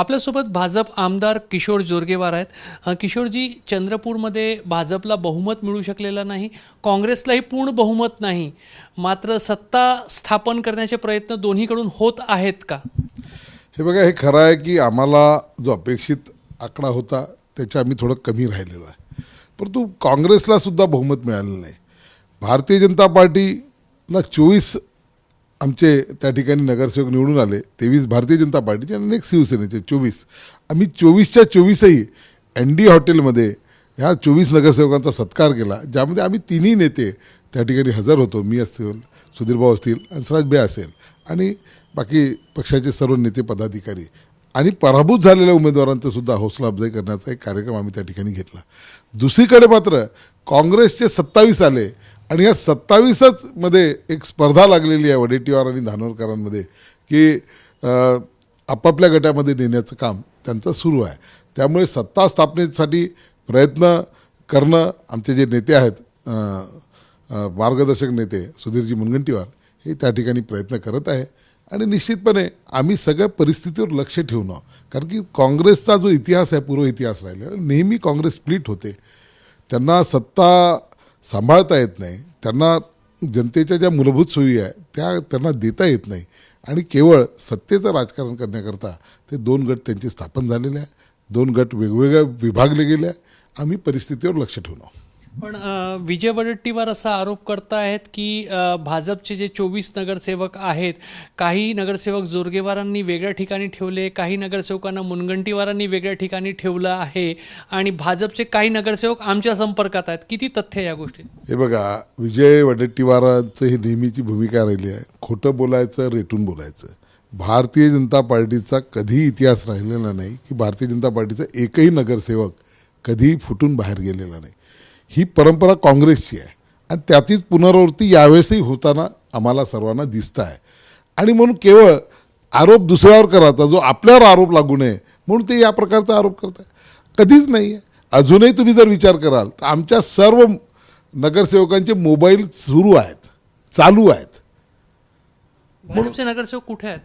आपल्यासोबत भाजप आमदार किशोर जोरगेवार आहेत. किशोरजी, चंद्रपूरमध्ये भाजपला बहुमत मिळू शकलेलं नाही, काँग्रेसलाही पूर्ण बहुमत नाही, मात्र सत्ता स्थापन करण्याचे प्रयत्न दोन्हीकडून होत आहेत का? हे बघा, हे खरं आहे की आम्हाला जो अपेक्षित आकडा होता त्याच्या आम्ही थोडं कमी राहिलेलो आहे, परंतु काँग्रेसला सुद्धा बहुमत मिळालेलं नाही. भारतीय जनता पार्टीला 24 आमचे त्या ठिकाणी नगरसेवक निवडून आले, 23 भारतीय जनता पार्टीचे आणि एक शिवसेनेचे 24. आम्ही 24च्या 24ही ND हॉटेलमध्ये ह्या 24 नगरसेवकांचा सत्कार केला, ज्यामध्ये आम्ही तिन्ही नेते त्या ठिकाणी हजर होतो. मी असतील, सुधीरभाऊ असतील, हंसराज बे असेल आणि बाकी पक्षाचे सर्व नेते पदाधिकारी आणि पराभूत झालेल्या उमेदवारांचा सुद्धा हौसला अफजाई करण्याचा एक कार्यक्रम आम्ही त्या ठिकाणी घेतला. दुसरीकडे मात्र काँग्रेसचे 27 आले आणि या 27च मध्ये एक स्पर्धा लागलेली आहे वडेट्टीवार आणि धानोरकरांमध्ये की आपापल्या गटामध्ये नेण्याचं काम त्यांचं सुरू आहे. त्यामुळे सत्ता स्थापनेसाठी प्रयत्न करणं आमचे जे नेते आहेत, मार्गदर्शक नेते सुधीरजी मुनगंटीवार, हे त्या ठिकाणी प्रयत्न करत आहे आणि निश्चितपणे आम्ही सगळ्या परिस्थितीवर लक्ष ठेवून आहोत. कारण की काँग्रेसचा जो इतिहास आहे, पूर्व इतिहास राहिला, नेहमी काँग्रेस स्प्लिट होते, त्यांना सत्ता सांभाळता येत नाही, त्यांना जनतेच्या ज्या मूलभूत सोयी आहे त्या त्यांना देता येत नाही आणि केवळ सत्तेचं राजकारण करण्याकरता ते 2 गट त्यांचे स्थापन झालेले आहे, 2 गट वेगवेगळ्या विभागले गेले आहे. आम्ही परिस्थितीवर लक्ष ठेवून आहोत. पण विजय वडेट्टीवार असा आरोप करतायत की भाजपचे जे 24 नगरसेवक आहेत, काही नगरसेवक जोरगेवारांनी वेगळ्या ठिकाणी ठेवले, काही नगरसेवकांना मुनगंटीवारांनी वेगळ्या ठिकाणी ठेवलं आहे आणि भाजपचे काही नगरसेवक आमच्या संपर्कात आहेत. किती तथ्य या गोष्टी? हे बघा, विजय वडेट्टीवारांचं ही नेहमीची भूमिका राहिली आहे, खोटं बोलायचं, रेटून बोलायचं. भारतीय जनता पार्टीचा कधीही इतिहास राहिलेला नाही की भारतीय जनता पार्टीचा एकही नगरसेवक कधीही फुटून बाहेर गेलेला नाही. ही परंपरा काँग्रेसची आहे आणि त्यातीच पुनरावृत्ती यावेळेसही होताना आम्हाला सर्वांना दिसतं आहे. आणि म्हणून केवळ आरोप दुसऱ्यावर करायचा, जो आपल्यावर आरोप लागू नये म्हणून ते या प्रकारचा आरोप करत आहे, कधीच नाही आहे. अजूनही तुम्ही जर विचार कराल तर आमच्या सर्व नगरसेवकांचे मोबाईल सुरू आहेत, चालू आहेत. भाजपचे नगरसेवक कुठे आहेत?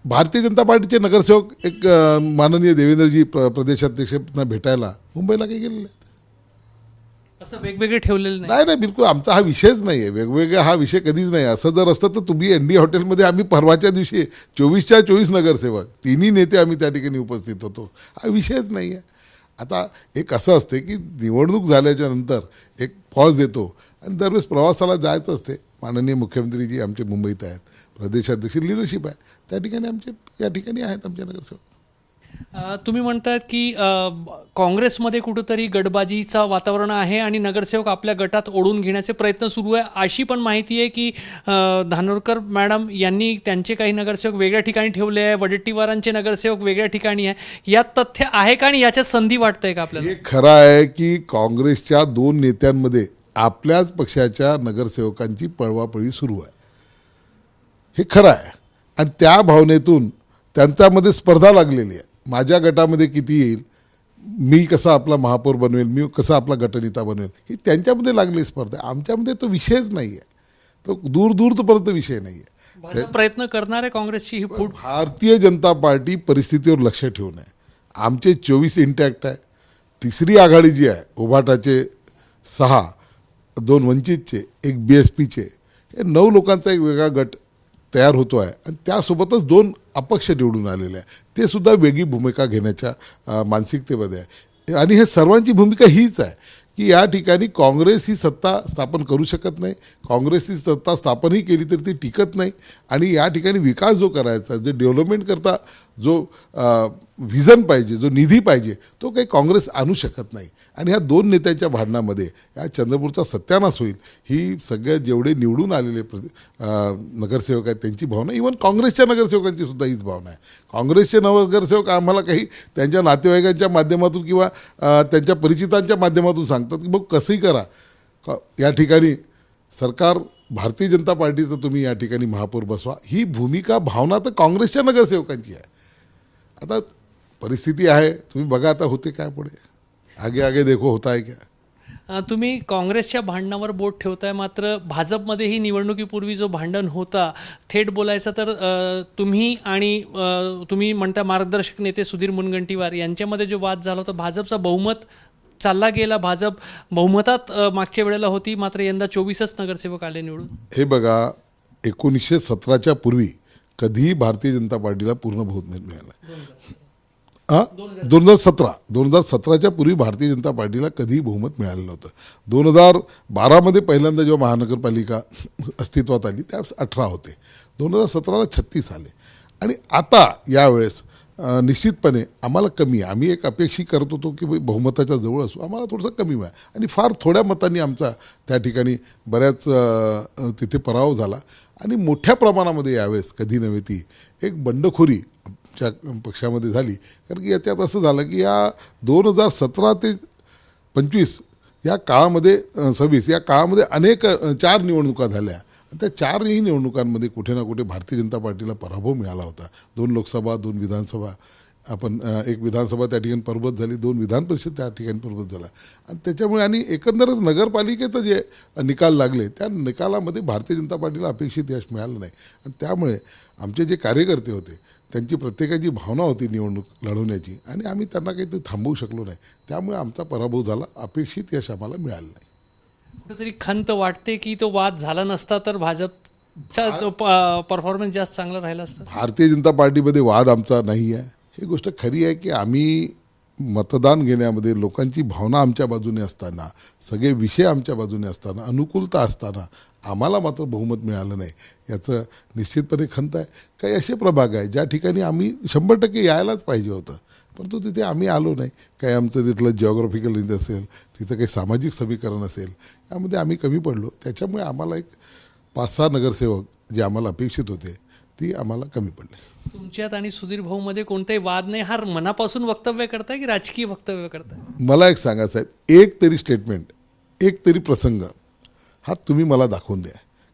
भारतीय जनता पार्टीचे नगरसेवक एक माननीय देवेंद्रजी प्रदेशाध्यक्षांना भेटायला मुंबईला काही गेलेले आहेत. असं वेगवेगळे ठेवलेलं नाही? नाही नाही, बिलकुल आमचा हा विषयच नाही आहे, वेगवेगळा हा विषय कधीच नाही. असं जर असतं तर तुम्ही ND हॉटेलमध्ये आम्ही परवाच्या दिवशी 24च्या 24 नगरसेवक तिन्ही नेते आम्ही त्या ठिकाणी उपस्थित होतो. हा विषयच नाही आहे. आता एक असं असते की निवडणूक झाल्याच्या नंतर एक पॉज येतो आणि दरवेळेस प्रवासाला जायचं असते. माननीय मुख्यमंत्रीजी आमचे मुंबईत आहेत, प्रदेशाध्यक्ष लिडरशिप आहे, त्या ठिकाणी आमचे या ठिकाणी आहेत आमचे नगरसेवक. तुम्ही म्हणतायत की काँग्रेसमध्ये कुठंतरी गटबाजीचं वातावरण आहे आणि नगरसेवक आपल्या गटात ओढून घेण्याचे प्रयत्न सुरू आहे, अशी पण माहिती आहे की धानोरकर मॅडम यांनी त्यांचे काही नगरसेवक वेगळ्या ठिकाणी ठेवले आहे, वडेट्टीवारांचे नगरसेवक वेगळ्या ठिकाणी आहे. यात तथ्य आहे का आणि याच्यात संधी वाटतंय का आपल्याला? हे खरं आहे की काँग्रेसच्या 2 नेत्यांमध्ये आपल्याच पक्षाच्या नगरसेवकांची पळवापळी सुरू आहे, हे खरं आहे. आणि त्या भावनेतून त्यांच्यामध्ये स्पर्धा लागलेली आहे. माझ्या गटामध्ये किती येईल, मी कसा आपला महापौर बनवेल, मी कसा आपला गटनेता बनवेल, ही त्यांच्यामध्ये लागलेली स्पर्धा आहे. आमच्यामध्ये तो विषयच नाही आहे, तो दूरपर्यंत विषय नाही आहे. प्रयत्न करणार आहे काँग्रेसची ही फूट? भारतीय जनता पार्टी परिस्थितीवर लक्ष ठेवून आहे. आमचे 24 इंटॅक्ट आहे. तिसरी आघाडी जी आहे, उभाटाचे 6, 2 वंचितचे, 1 BSPचे, हे 9 लोकांचा एक वेगळा गट तयार होतो आहे आणि त्यासोबतच 2 अपक्ष निवडून आलेले आहे. ते सुद्धा वेगळी भूमिका घेण्याच्या मानसिकतेमध्ये आहे. आणि हे सर्वांची भूमिका हीच आहे की या ठिकाणी काँग्रेस ही सत्ता स्थापन करू शकत नाही, काँग्रेस ही सत्ता स्थापनही केली तरी ती टिकत नाही. आणि या ठिकाणी विकास जो करायचा, जो डेव्हलपमेंट करता जो व्हिजन पाहिजे, जो निधी पाहिजे, तो काही काँग्रेस आणू शकत नाही. आणि ह्या 2 नेत्यांच्या भांडणामध्ये या चंद्रपूरचा सत्यानाश होईल, ही सगळ्या जेवढे निवडून आलेले नगरसेवक आहेत त्यांची भावना, इव्हन काँग्रेसच्या नगरसेवकांची सुद्धा हीच भावना आहे. काँग्रेसचे नगरसेवक आम्हाला काही त्यांच्या नातेवाईकांच्या माध्यमातून किंवा त्यांच्या परिचितांच्या माध्यमातून सांगतात की बघ कसंही करा, या ठिकाणी सरकार भारतीय जनता पार्टीचं तुम्ही या ठिकाणी महापौर बसवा. ही भूमिका, भावना तर काँग्रेसच्या नगरसेवकांची आहे. आता परिस्थिती आहे, तुम्ही बघा आता होते काय पुढे, आगे आगे देखो होता है क्या. तुम्ही काँग्रेसच्या भांडणावर बोट ठेवताय, मात्र भाजपमध्येही निवडणुकीपूर्वी जो भांडण होता, थेट बोलायचं तर तुम्ही आणि तुम्ही म्हणता मार्गदर्शक नेते सुधीर मुनगंटीवार यांच्यामध्ये जो वाद झाला होता, भाजपचा बहुमत चालला गेला, भाजप बहुमतात मागच्या वेळेला होती, मात्र यंदा 24च नगरसेवक आले निवडून. हे बघा, 1917च्या पूर्वी कधीही भारतीय जनता पार्टीला पूर्ण बहुमत मिळालं. 2017च्या पूर्वी भारतीय जनता पार्टीला कधीही बहुमत मिळालं नव्हतं. 2012मध्ये पहिल्यांदा जेव्हा महानगरपालिका अस्तित्वात आली त्यावेळेस 18 होते, 2017ला 36 आले. आणि आता यावेळेस निश्चितपणे आम्हाला कमी आहे. आम्ही एक अपेक्षा करत होतो की बहुमताच्या जवळ असू, आम्हाला थोडंसं कमी मिळालं आणि फार थोड्या मतांनी आमचा त्या ठिकाणी बऱ्याच तिथे पराभव झाला. आणि मोठ्या प्रमाणामध्ये यावेळेस कधी नव्हे ती एक बंडखोरी च्या पक्षामध्ये झाली. कारण की याच्यात असं झालं की या 2017 ते 25 या काळामध्ये 26 या काळामध्ये अनेक 4 निवडणुका झाल्या. त्या 4ही निवडणुकांमध्ये कुठे ना कुठे भारतीय जनता पार्टीला पराभव मिळाला होता. 2 लोकसभा, 2 विधानसभा, आपण एक विधानसभा त्या ठिकाणी पराभूत झाली, 2 विधान परिषद त्या ठिकाणी पराभूत झाला. आणि त्याच्यामुळे आणि एकंदरच नगरपालिकेचं जे निकाल लागले त्या निकालामध्ये भारतीय जनता पार्टीला अपेक्षित यश मिळालं नाही. आणि त्यामुळे आमचे जे कार्यकर्ते होते त्यांची प्रत्येकाची भावना होती निवडणूक लढवण्याची आणि आम्ही त्यांना काही ते थांबवू शकलो नाही. त्यामुळे आमचा पराभव झाला, अपेक्षित यश आम्हाला मिळालं नाही. कुठेतरी खंत वाटते की तो वाद झाला नसता तर भाजपचा परफॉर्मन्स जास्त चांगला राहिला असता. भारतीय जनता पार्टीमध्ये वाद आमचा नाही आहे. ही गोष्ट खरी आहे की आम्ही मतदान घेण्यामध्ये लोकांची भावना आमच्या बाजूने असताना, सगळे विषय आमच्या बाजूने असताना, अनुकूलता असताना आम्हाला मात्र बहुमत मिळालं नाही, याचं निश्चितपणे खंत आहे. काही असे प्रभाग आहे ज्या ठिकाणी आम्ही 100% यायलाच पाहिजे होतं, परंतु तिथे आम्ही आलो नाही. काही आमचं तिथलं जिओग्राफिकल रेंज असेल, तिथं काही सामाजिक समीकरण असेल, यामध्ये आम्ही कमी पडलो. त्याच्यामुळे आम्हाला एक 5-6 नगरसेवक जे आम्हाला अपेक्षित होते ती आम्हाला कमी पडले. तुमच्यात आणि सुधीर भाऊमध्ये कोणताही वाद नाही, हा मनापासून वक्तव्य करताय की राजकीय वक्तव्य करताय? मला एक सांगा साहेब, एक तरी स्टेटमेंट, एक तरी प्रसंग हा तुम्ही मला दाखवून द्या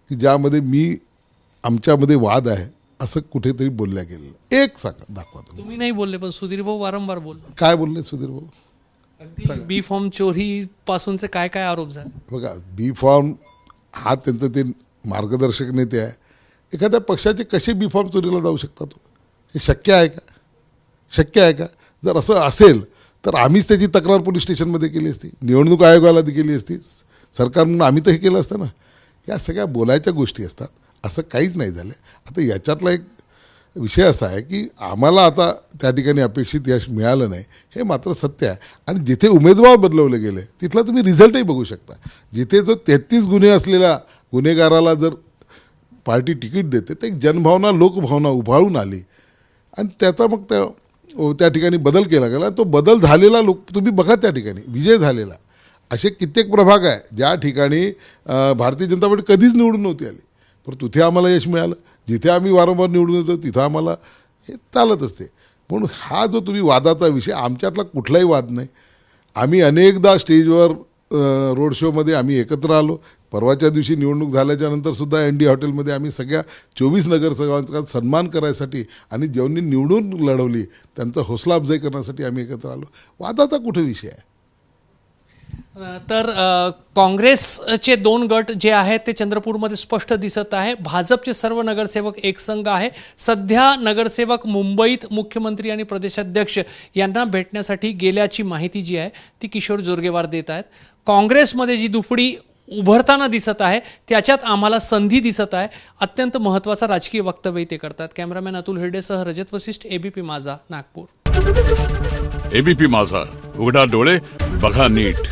की ज्यामध्ये आमच्यामध्ये वाद आहे असं कुठेतरी बोलल्या गेलेलं. एक सांगा, दाखवा तुम्ही. तुम्ही नाही बोलले पण सुधीर भाऊ वारंवार बोलले. काय बोलले सुधीर भाऊ? अगदी बी फॉर्म चोरी पासूनचे काय काय आरोप झाले? बघा, बी फॉर्म हा त्यांचं ते मार्गदर्शक नेते आहे. एखाद्या पक्षाचे कसे बी फॉर्म चोरीला जाऊ शकतात? हे शक्य आहे का? शक्य आहे का? जर असं असेल तर आम्हीच त्याची तक्रार पोलीस स्टेशनमध्ये केली असती, निवडणूक आयोगाला ती केली असती, सरकार म्हणून आम्ही तर हे केलं असतं ना. या सगळ्या बोलायच्या गोष्टी असतात, असं काहीच नाही झालं. आता याच्यातला एक विषय असा आहे की आम्हाला आता त्या ठिकाणी अपेक्षित यश मिळालं नाही, हे मात्र सत्य आहे. आणि जिथे उमेदवार बदलवले गेले तिथला तुम्ही रिझल्टही बघू शकता. जिथे जो 33 गुन्हे असलेल्या गुन्हेगाराला जर पार्टी तिकीट देते तर एक जनभावना, लोकभावना उभाळून आली आणि त्याचा मग त्या ठिकाणी बदल केला गेला. तो बदल झालेला तुम्ही बघा, त्या ठिकाणी विजय झालेला. असे कित्येक प्रभाग आहे ज्या ठिकाणी भारतीय जनता पार्टी कधीच निवडून नव्हती आली, पण तिथे आम्हाला यश मिळालं. जिथे आम्ही वारंवार निवडून येतो तिथं आम्हाला हे चालत असते. म्हणून हा जो तुम्ही वादाचा विषय, आमच्यातला कुठलाही वाद नाही. आम्ही अनेकदा स्टेजवर रोड शोमध्ये आम्ही एकत्र आलो. परवाच्या दिवशी निवडणूक झाल्याच्या नंतर सुद्धा ND हॉटेलमध्ये आम्ही सगळ्या 24 नगरसेवकांचा सन्मान करायसाठी आणि ज्यांनी निवडून लढवली त्यांचा हौसला अफजाई करण्यासाठी आम्ही एकत्र आलो. वादाचा कुठे विषय आहे? तर काँग्रेसचे 2 गट जे आहेत ते चंद्रपूरमध्ये स्पष्ट दिसत आहे. भाजपचे सर्व नगरसेवक एकसंघ आहे. सध्या नगरसेवक मुंबईत मुख्यमंत्री आणि प्रदेशाध्यक्ष यांना भेटण्यासाठी गेल्याची माहिती जी आहे ती किशोर जोरगेवार देत आहेत. काँग्रेसमध्ये जी दुफडी उभरताना दिसत आहे त्याच्यात आम्हाला संधी दिसत आहे. अत्यंत महत्त्वाचा राजकीय वक्तव्य ते करतात. कॅमेरामॅन अतुल हिरडेसह रजत वसिष्ठ, ABP माझा, नागपूर. ABP माझा, उघडा डोळे बघा नीट.